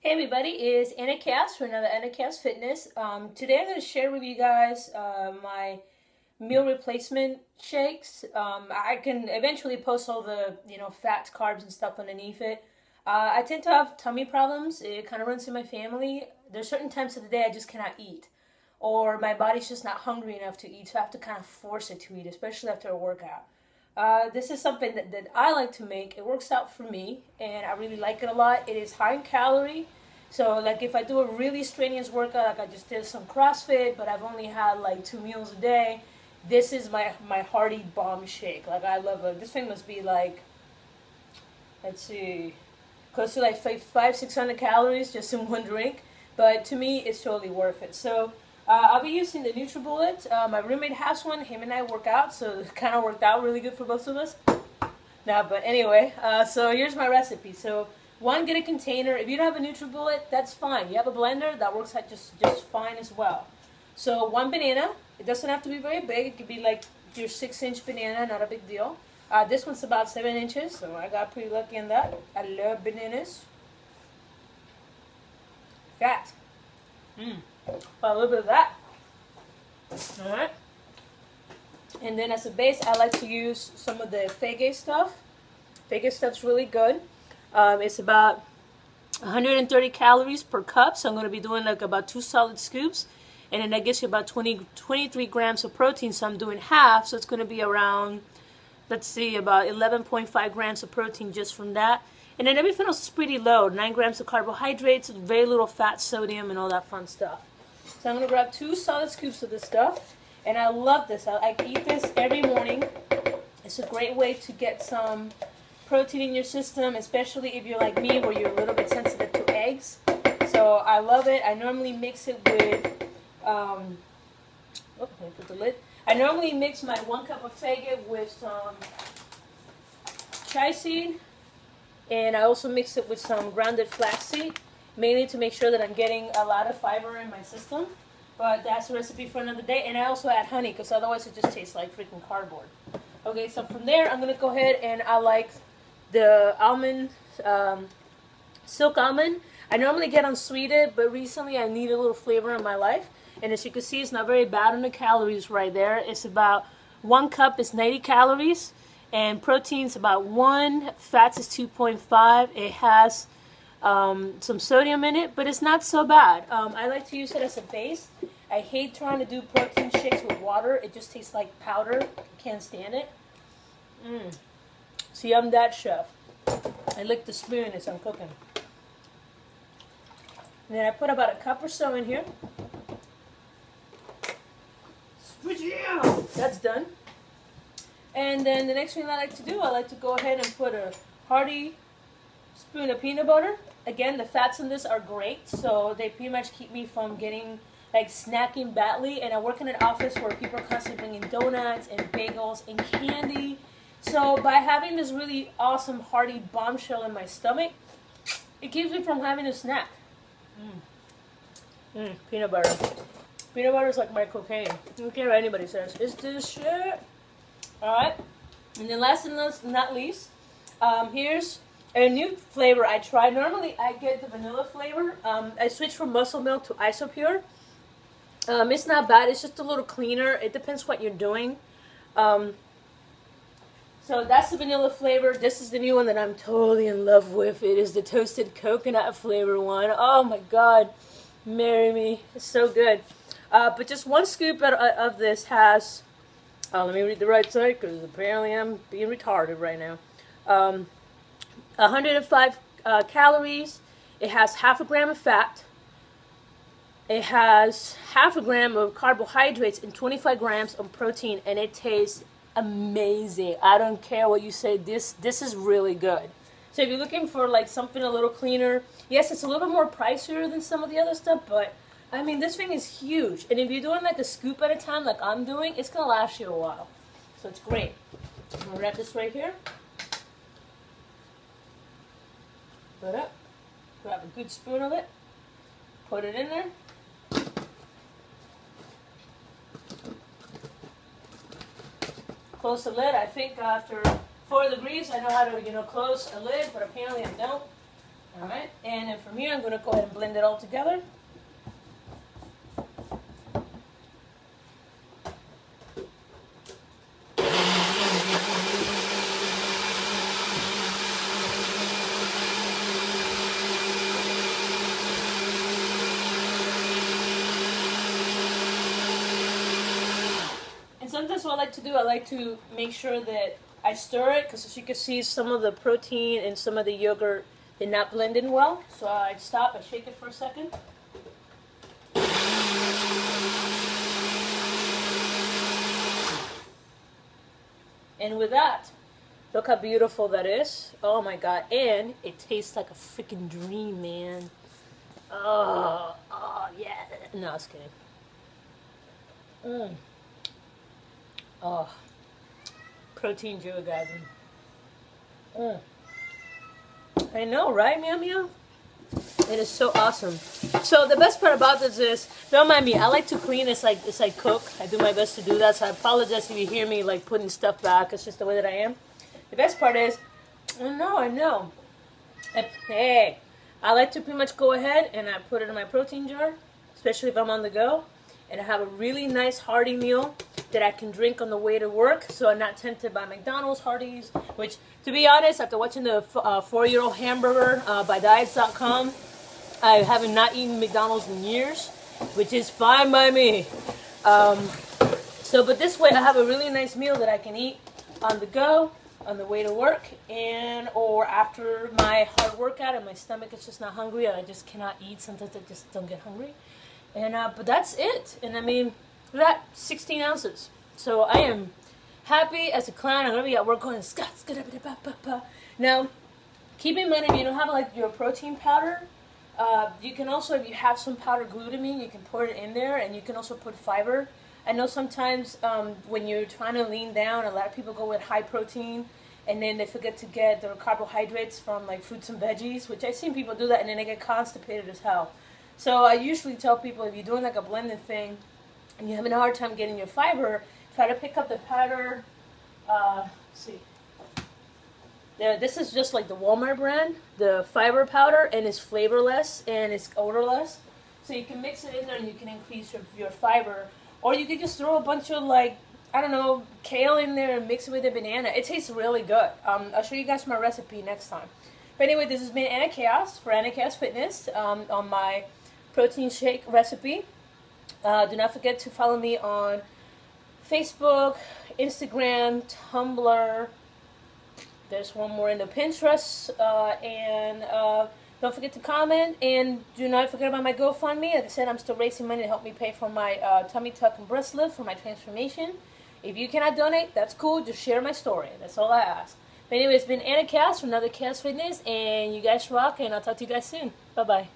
Hey everybody, it's Anna Cass for another Anna Cass Fitness. Today I'm going to share with you guys my meal replacement shakes. I can eventually post all the fats, carbs, and stuff underneath it. I tend to have tummy problems. It kind of runs in my family. There's certain times of the day I just cannot eat, or my body's just not hungry enough to eat, so I have to kind of force it to eat, especially after a workout. This is something that I like to make. It works out for me, and I really like it a lot. It is high in calorie. So, like, if I do a really strenuous workout, like I just did some CrossFit, but I've only had, like, 2 meals a day, this is my hearty bomb shake. Like, I love it. This thing must be, like, let's see, close to, like, 600 calories just in one drink. But to me, it's totally worth it. So, I'll be using the NutriBullet. My roommate has one. Him and I work out, so it kind of worked out really good for both of us. Nah, but anyway, so here's my recipe. So, one, get a container. If you don't have a NutriBullet, that's fine. You have a blender, that works out just fine as well. So, one banana. It doesn't have to be very big. It could be like your 6-inch banana, not a big deal. This one's about 7 inches, so I got pretty lucky in that. I love bananas. Fat. A little bit of that. Alright. And then as a base, I like to use some of the Khayos stuff. Khayos stuff's really good. It's about 130 calories per cup, so I'm going to be doing like about 2 solid scoops. And then that gives you about 23 grams of protein, so I'm doing half, so it's going to be around, let's see, about 11.5 grams of protein just from that. And then everything else is pretty low, 9 grams of carbohydrates, very little fat, sodium, and all that fun stuff. So I'm going to grab 2 solid scoops of this stuff, and I love this. I eat this every morning. It's a great way to get some protein in your system, especially if you're like me, where you're a little bit sensitive to eggs. So I love it. I normally mix it with, let me put the lid. I normally mix my 1 cup of Khayos with some chia seed, and I also mix it with some grounded flaxseed, mainly to make sure that I'm getting a lot of fiber in my system. But that's a recipe for another day. And I also add honey, because otherwise it just tastes like freaking cardboard. Okay, so from there, I'm going to go ahead and I like the almond, silk almond. I normally get unsweetened, but recently I need a little flavor in my life. And as you can see, it's not very bad on the calories right there. It's about 1 cup is 90 calories. And protein's about 1, fats is 2.5. It has some sodium in it, but it's not so bad. I like to use it as a base. I hate trying to do protein shakes with water. It just tastes like powder. Can't stand it. See, I'm that chef. I lick the spoon as I'm cooking. And then I put about a cup or so in here. That's done. And then the next thing I like to do, I like to go ahead and put a hearty spoon of peanut butter. Again, the fats in this are great, so they pretty much keep me from getting, like, snacking badly. And I work in an office where people are constantly bringing donuts and bagels and candy. So by having this really awesome hearty bombshell in my stomach, it keeps me from having a snack. Peanut butter. Peanut butter is like my cocaine. I don't care what anybody says. It's this shit. Alright. And then last and not least, here's a new flavor I tried. Normally I get the vanilla flavor. I switched from muscle milk to isopure. It's not bad. It's just a little cleaner. It depends what you're doing. So that's the vanilla flavor. This is the new one that I'm totally in love with. It is the toasted coconut flavor one. Oh my god. Marry me. It's so good. But just 1 scoop of this has, let me read the right side, because apparently I'm being retarded right now. 105 calories. It has half a gram of fat. It has half a gram of carbohydrates and 25 grams of protein, and it tastes amazing. I don't care what you say. This is really good. So if you're looking for like something a little cleaner, yes, it's a little bit more pricier than some of the other stuff, but I mean, this thing is huge. And if you're doing like a scoop at a time like I'm doing, it's going to last you a while. So it's great. I'm going to wrap this right here. Put it. Grab a good spoon of it. Put it in there. Close the lid. I think after 4 degrees, I know how to, close a lid, but apparently I don't. Alright, and then from here I'm going to go ahead and blend it all together. And sometimes what I like to do, I like to make sure that I stir it, because as you can see, some of the protein and some of the yogurt did not blend in well. So I stop, I shake it for a second. And with that, look how beautiful that is. Oh my god. And it tastes like a freaking dream, man. Oh, yeah. No, I was kidding. Oh. Protein orgasm. I know, right, Meow Meow? It is so awesome. So the best part about this is, don't mind me, I like to clean as I cook. I do my best to do that, so I apologize if you hear me like putting stuff back. It's just the way that I am. The best part is, I know. Hey, I like to pretty much go ahead and I put it in my protein jar, especially if I'm on the go, and I have a really nice hearty meal that I can drink on the way to work, so I'm not tempted by McDonald's Hearties, which, to be honest, after watching the 4-year-old hamburger by diets.com, I haven't not eaten McDonald's in years, which is fine by me. But this way I have a really nice meal that I can eat on the go, on the way to work, or after my hard workout and my stomach is just not hungry and I just cannot eat. Sometimes I just don't get hungry. But that's it. And I mean, look at that, 16 ounces. So I am happy as a clown. I'm going to be at work going, now, keep in mind, if you don't have like your protein powder, you can also, if you have some powdered glutamine, you can pour it in there, and you can also put fiber. I know sometimes when you're trying to lean down, a lot of people go with high protein, and then they forget to get their carbohydrates from like fruits and veggies, which I've seen people do that, and then they get constipated as hell. So I usually tell people, if you're doing like a blended thing, and you're having a hard time getting your fiber, try to pick up the powder. Let's see. This is just like the Walmart brand, the fiber powder, and it's flavorless and it's odorless. So you can mix it in there and you can increase your fiber. Or you could just throw a bunch of, like, I don't know, kale in there and mix it with a banana. It tastes really good. I'll show you guys my recipe next time. But anyway, this has been Anna Khayos for Anna Khayos Fitness on my protein shake recipe. Do not forget to follow me on Facebook, Instagram, Tumblr. There's one more in the Pinterest. Don't forget to comment, and do not forget about my GoFundMe. Like I said, I'm still raising money to help me pay for my tummy tuck and breast lift for my transformation. If you cannot donate, that's cool. Just share my story. That's all I ask. But anyway, it's been Anna Khayos for another Khayos Fitness, and you guys rock, and I'll talk to you guys soon. Bye-bye.